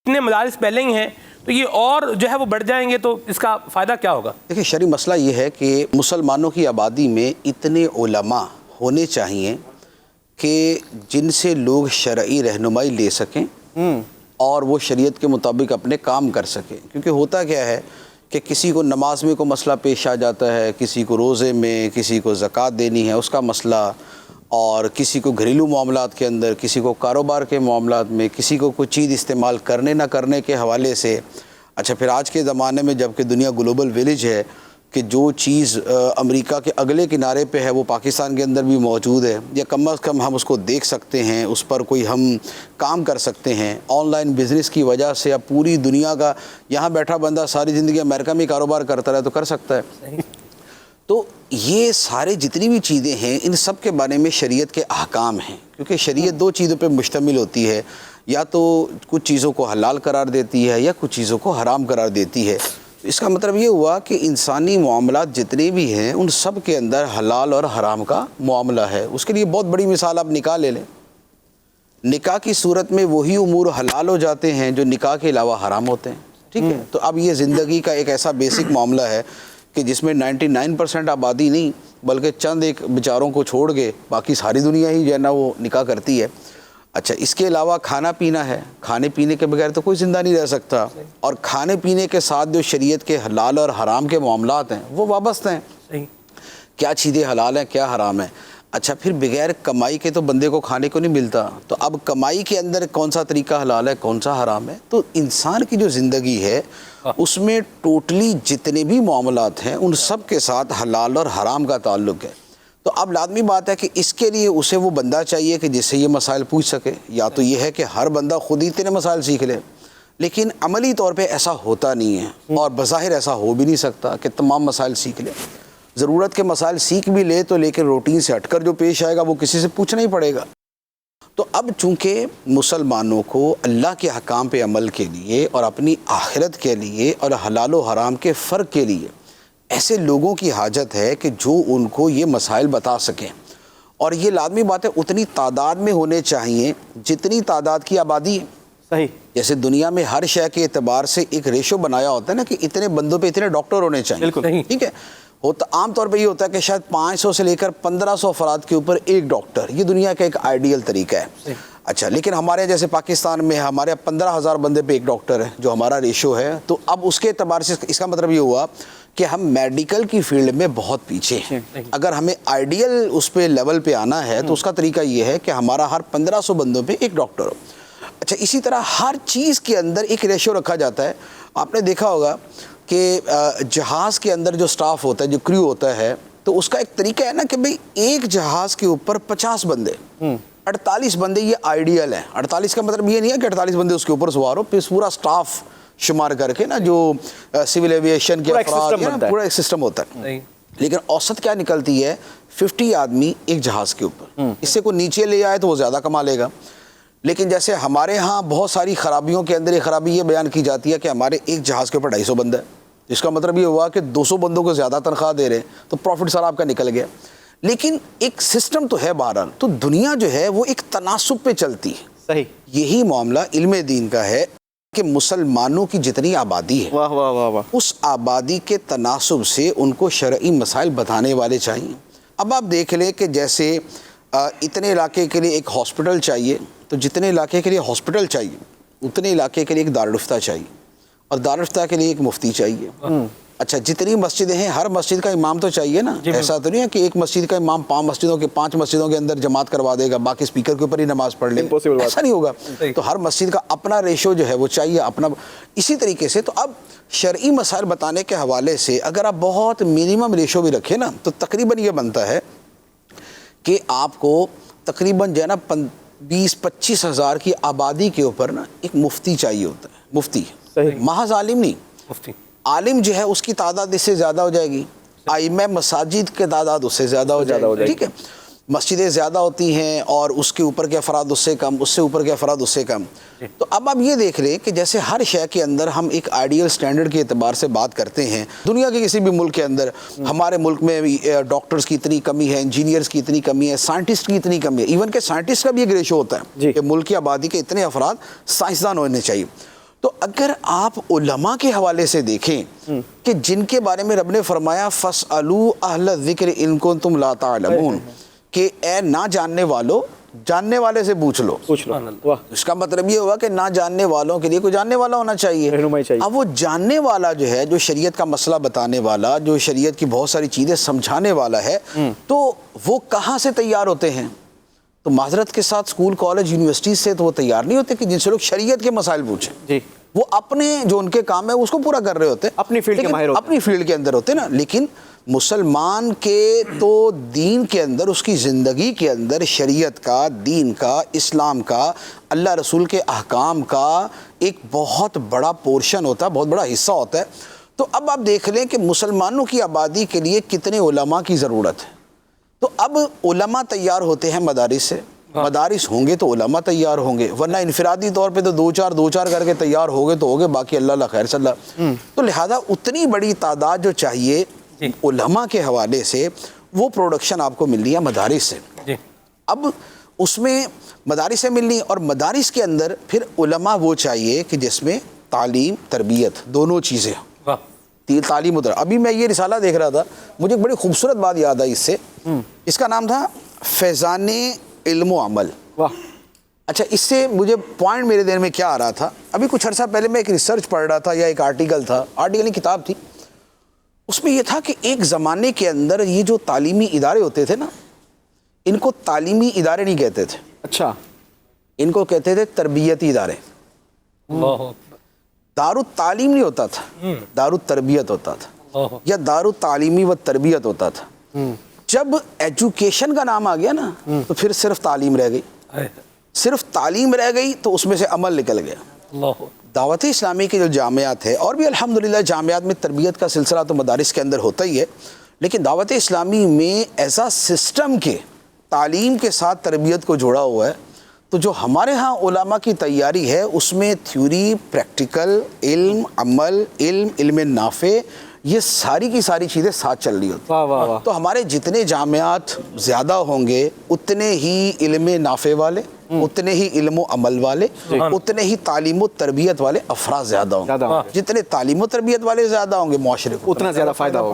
اتنے مدارس پہلے ہی ہیں تو یہ اور جو ہے وہ بڑھ جائیں گے تو اس کا فائدہ کیا ہوگا؟ دیکھیں شرعی مسئلہ یہ ہے کہ مسلمانوں کی آبادی میں اتنے علماء ہونے چاہیے کہ جن سے لوگ شرعی رہنمائی لے سکیں اور وہ شریعت کے مطابق اپنے کام کر سکیں. کیونکہ ہوتا کیا ہے کہ کسی کو نماز میں کوئی مسئلہ پیش آ جاتا ہے، کسی کو روزے میں، کسی کو زکوٰۃ دینی ہے اس کا مسئلہ، اور کسی کو گھریلو معاملات کے اندر، کسی کو کاروبار کے معاملات میں، کسی کو کوئی چیز استعمال کرنے نہ کرنے کے حوالے سے. اچھا پھر آج کے زمانے میں جب کہ دنیا گلوبل ویلیج ہے کہ جو چیز امریکہ کے اگلے کنارے پہ ہے وہ پاکستان کے اندر بھی موجود ہے، یا کم از کم ہم اس کو دیکھ سکتے ہیں، اس پر کوئی ہم کام کر سکتے ہیں. آن لائن بزنس کی وجہ سے اب پوری دنیا کا یہاں بیٹھا بندہ ساری زندگی امریکہ میں کاروبار کرتا رہے تو کر سکتا ہے. تو یہ سارے جتنی بھی چیزیں ہیں ان سب کے بارے میں شریعت کے احکام ہیں، کیونکہ شریعت دو چیزوں پہ مشتمل ہوتی ہے، یا تو کچھ چیزوں کو حلال قرار دیتی ہے یا کچھ چیزوں کو حرام قرار دیتی ہے. اس کا مطلب یہ ہوا کہ انسانی معاملات جتنے بھی ہیں ان سب کے اندر حلال اور حرام کا معاملہ ہے. اس کے لیے بہت بڑی مثال آپ نکاح لے لیں. نکاح کی صورت میں وہی امور حلال ہو جاتے ہیں جو نکاح کے علاوہ حرام ہوتے ہیں. ٹھیک ہے، تو اب یہ زندگی کا ایک ایسا بیسک معاملہ ہے کہ جس میں 99% آبادی نہیں بلکہ چند ایک بیچاروں کو چھوڑ کے باقی ساری دنیا ہی جو ہے نا وہ نکاح کرتی ہے. اچھا اس کے علاوہ کھانا پینا ہے، کھانے پینے کے بغیر تو کوئی زندہ نہیں رہ سکتا، اور کھانے پینے کے ساتھ جو شریعت کے حلال اور حرام کے معاملات ہیں وہ وابستہ ہیں. کیا چیزیں حلال ہیں کیا حرام ہیں. اچھا پھر بغیر کمائی کے تو بندے کو کھانے کو نہیں ملتا، تو اب کمائی کے اندر کون سا طریقہ حلال ہے کون سا حرام ہے. تو انسان کی جو زندگی ہے اس میں ٹوٹلی جتنے بھی معاملات ہیں ان سب کے ساتھ حلال اور حرام کا تعلق ہے. تو اب لازمی بات ہے کہ اس کے لیے اسے وہ بندہ چاہیے کہ جس سے یہ مسائل پوچھ سکے. یا تو یہ ہے کہ ہر بندہ خود ہی اتنے مسائل سیکھ لے، لیکن عملی طور پہ ایسا ہوتا نہیں ہے، اور بظاہر ایسا ہو بھی نہیں سکتا کہ تمام مسائل سیکھ لے. ضرورت کے مسائل سیکھ بھی لے تو لیکن روٹین سے ہٹ کر جو پیش آئے گا وہ کسی سے پوچھنا ہی پڑے گا. تو اب چونکہ مسلمانوں کو اللہ کے حکام پہ عمل کے لیے اور اپنی آخرت کے لیے اور حلال و حرام کے فرق کے لیے ایسے لوگوں کی حاجت ہے کہ جو ان کو یہ مسائل بتا سکیں، اور یہ لازمی بات ہے اتنی تعداد میں ہونے چاہیے جتنی تعداد کی آبادی ہے. صحیح. جیسے دنیا میں ہر شے کے اعتبار سے ایک ریشو بنایا ہوتا ہے نا کہ اتنے بندوں پہ اتنے ڈاکٹر ہونے چاہیے. بالکل. ٹھیک ہے، ہوتا عام طور پہ یہ ہوتا ہے کہ شاید 500 سے لے کر 1500 افراد کے اوپر ایک ڈاکٹر، یہ دنیا کا ایک آئیڈیل طریقہ ہے. اچھا لیکن ہمارے جیسے پاکستان میں ہمارے 15,000 بندے پہ ایک ڈاکٹر ہے جو ہمارا ریشو ہے. تو اب اس کے اعتبار سے اس کا مطلب یہ ہوا کہ ہم میڈیکل کی فیلڈ میں بہت پیچھے ہیں. اگر ہمیں آئیڈیل اس پہ لیول پہ آنا ہے تو اس کا طریقہ یہ ہے کہ ہمارا ہر 1500 بندوں پہ ایک ڈاکٹر ہو. اچھا اسی طرح ہر چیز کے اندر ایک ریشو رکھا جاتا ہے. آپ نے دیکھا ہوگا کہ جہاز کے اندر جو سٹاف ہوتا ہے، جو کریو ہوتا ہے، تو اس کا ایک طریقہ ہے نا کہ بھئی ایک جہاز کے اوپر 50 بندے، 48 بندے یہ آئیڈیل ہے. 48 کا مطلب یہ نہیں ہے کہ 48 بندے اس کے اوپر سوار ہو، پھر پورا سٹاف شمار کر کے نا جو سول ایویشن کے افراد پورا ایک سسٹم ہوتا ہے. لیکن اوسط کیا نکلتی ہے 50 آدمی ایک جہاز کے اوپر. اس سے کوئی نیچے لے آئے تو وہ زیادہ کما لے گا. لیکن جیسے ہمارے ہاں بہت ساری خرابیوں کے اندر ایک خرابی یہ بیان کی جاتی ہے کہ ہمارے ایک جہاز کے اوپر 250 بندہ ہے. اس کا مطلب یہ ہوا کہ 200 بندوں کو زیادہ تنخواہ دے رہے ہیں تو پروفٹ سارا آپ کا نکل گیا. لیکن ایک سسٹم تو ہے بہرحال. تو دنیا جو ہے وہ ایک تناسب پہ چلتی ہے. صحیح. یہی معاملہ علم دین کا ہے کہ مسلمانوں کی جتنی آبادی ہے واہ واہ واہ واہ اس آبادی کے تناسب سے ان کو شرعی مسائل بتانے والے چاہیے. اب آپ دیکھ لیں کہ جیسے اتنے علاقے کے لیے ایک ہاسپٹل چاہیے، تو جتنے علاقے کے لیے ہاسپٹل چاہیے اتنے علاقے کے لیے ایک دارالفتہ چاہیے، اور دارالفتہ کے لیے ایک مفتی چاہیے. اچھا جتنی مسجدیں ہیں ہر مسجد کا امام تو چاہیے نا. ایسا تو نہیں ہے کہ ایک مسجد کا امام 5 مسجدوں کے اندر جماعت کروا دے گا، باقی اسپیکر کے اوپر ہی نماز پڑھ لے. ایسا نہیں ہوگا. تو ہر مسجد کا اپنا ریشو جو ہے وہ چاہیے اپنا. اسی طریقے سے تو اب شرعی مسائل بتانے کے حوالے سے اگر آپ بہت منیمم ریشو بھی رکھیں نا تو تقریباً یہ بنتا ہے کہ آپ کو تقریباً جو ہے نا 20-25 ہزار کی آبادی کے اوپر نا ایک مفتی چاہیے ہوتا ہے. مفتی محض عالم نہیں، مفتی عالم جو ہے اس کی تعداد اس سے زیادہ ہو جائے گی. ائمہ مساجد کی تعداد اس سے زیادہ ہو جائے گی. ٹھیک ہے، مسجدیں زیادہ ہوتی ہیں اور اس کے اوپر کے افراد اس سے کم، اس سے اوپر کے افراد اس سے کم. تو اب آپ یہ دیکھ لیں کہ جیسے ہر شے کے اندر ہم ایک آئیڈیل سٹینڈرڈ کے اعتبار سے بات کرتے ہیں. دنیا کے کسی بھی ملک کے اندر ہمارے ملک میں ڈاکٹرز کی اتنی کمی ہے، انجینئرز کی اتنی کمی ہے، سائنٹسٹ کی اتنی کمی ہے. ایون کہ سائنٹسٹ کا بھی ایک ریشو ہوتا ہے کہ ملک کی آبادی کے اتنے افراد سائنسدان ہونے چاہیے. تو اگر آپ علماء کے حوالے سے دیکھیں کہ جن کے بارے میں رب نے فرمایا فَاسْأَلُوا أَهْلَ الذِّكْرِ إِن كُنتُمْ لَا تَعْلَمُونَ کہ اے نہ جاننے والو جاننے والے سے پوچھ لو. واہ اس کا مطلب یہ ہوا کہ نہ جاننے والوں کے لیے کوئی جاننے والا ہونا چاہیے. رہنمائی چاہیے. اب وہ جاننے والا جو ہے، جو شریعت کا مسئلہ بتانے والا، جو شریعت کی بہت ساری چیزیں سمجھانے والا ہے، تو وہ کہاں سے تیار ہوتے ہیں؟ تو معذرت کے ساتھ اسکول کالج یونیورسٹی سے تو وہ تیار نہیں ہوتے کہ جن سے لوگ شریعت کے مسائل پوچھیں. جی وہ اپنے جو ان کے کام ہے اس کو پورا کر رہے ہوتے ہیں، اپنی فیلڈ کے ماہر ہوتے ہیں، اپنی فیلڈ کے اندر ہوتے ہیں نا. لیکن مسلمان کے تو دین کے اندر، اس کی زندگی کے اندر شریعت کا، دین کا، اسلام کا، اللہ رسول کے احکام کا ایک بہت بڑا پورشن ہوتا ہے، بہت بڑا حصہ ہوتا ہے. تو اب آپ دیکھ لیں کہ مسلمانوں کی آبادی کے لیے کتنے علماء کی ضرورت ہے. تو اب علماء تیار ہوتے ہیں مدارس سے، مدارس ہوں گے تو علماء تیار ہوں گے، ورنہ انفرادی طور پہ تو دو چار کر کے تیار ہوگے تو ہوگے، باقی اللہ خیر صلی اللہ. تو لہذا اتنی بڑی تعداد جو چاہیے علماء کے حوالے سے، وہ پروڈکشن آپ کو ملنی ہے مدارس سے. اب اس میں مدارس سے ملنی، اور مدارس کے اندر پھر علماء وہ چاہیے کہ جس میں تعلیم تربیت دونوں چیزیں ہوں. تعلیم ابھی میں یہ رسالہ دیکھ رہا تھا، مجھے ایک بڑی خوبصورت بات یاد آئی اس سے. اس کا نام تھا فیضان علم و عمل. واہ اچھا، اس سے مجھے پوائنٹ میرے ذہن میں کیا آ رہا تھا، ابھی کچھ عرصہ پہلے میں ایک ریسرچ پڑھ رہا تھا، یا ایک آرٹیکل نہیں کتاب تھی. اس میں یہ تھا کہ ایک زمانے کے اندر یہ جو تعلیمی ادارے ہوتے تھے نا، ان کو تعلیمی ادارے نہیں کہتے تھے. اچھا. ان کو کہتے تھے تربیتی ادارے. دار التعلیم نہیں ہوتا تھا، دار التربیت ہوتا تھا، یا دار التعلیمی و تربیت ہوتا تھا. جب ایجوکیشن کا نام آ گیا نا، تو پھر صرف تعلیم رہ گئی. صرف تعلیم رہ گئی تو اس میں سے عمل نکل گیا. دعوت اسلامی کے جو جامعات ہے، اور بھی الحمدللہ جامعات میں تربیت کا سلسلہ تو مدارس کے اندر ہوتا ہی ہے، لیکن دعوت اسلامی میں ایسا سسٹم کے تعلیم کے ساتھ تربیت کو جوڑا ہوا ہے. تو جو ہمارے ہاں علماء کی تیاری ہے، اس میں تھیوری، پریکٹیکل، علم، عمل، علم نافع، یہ ساری کی ساری چیزیں ساتھ چل رہی ہوتی ہیں. تو ہمارے جتنے جامعات زیادہ ہوں گے، اتنے ہی علم نافع والے، اتنے ہی علم و عمل والے، اتنے ہی تعلیم و تربیت والے افراد زیادہ ہوں گے. جتنے تعلیم و تربیت والے زیادہ ہوں گے، معاشرے کو اتنا زیادہ فائدہ ہوگا.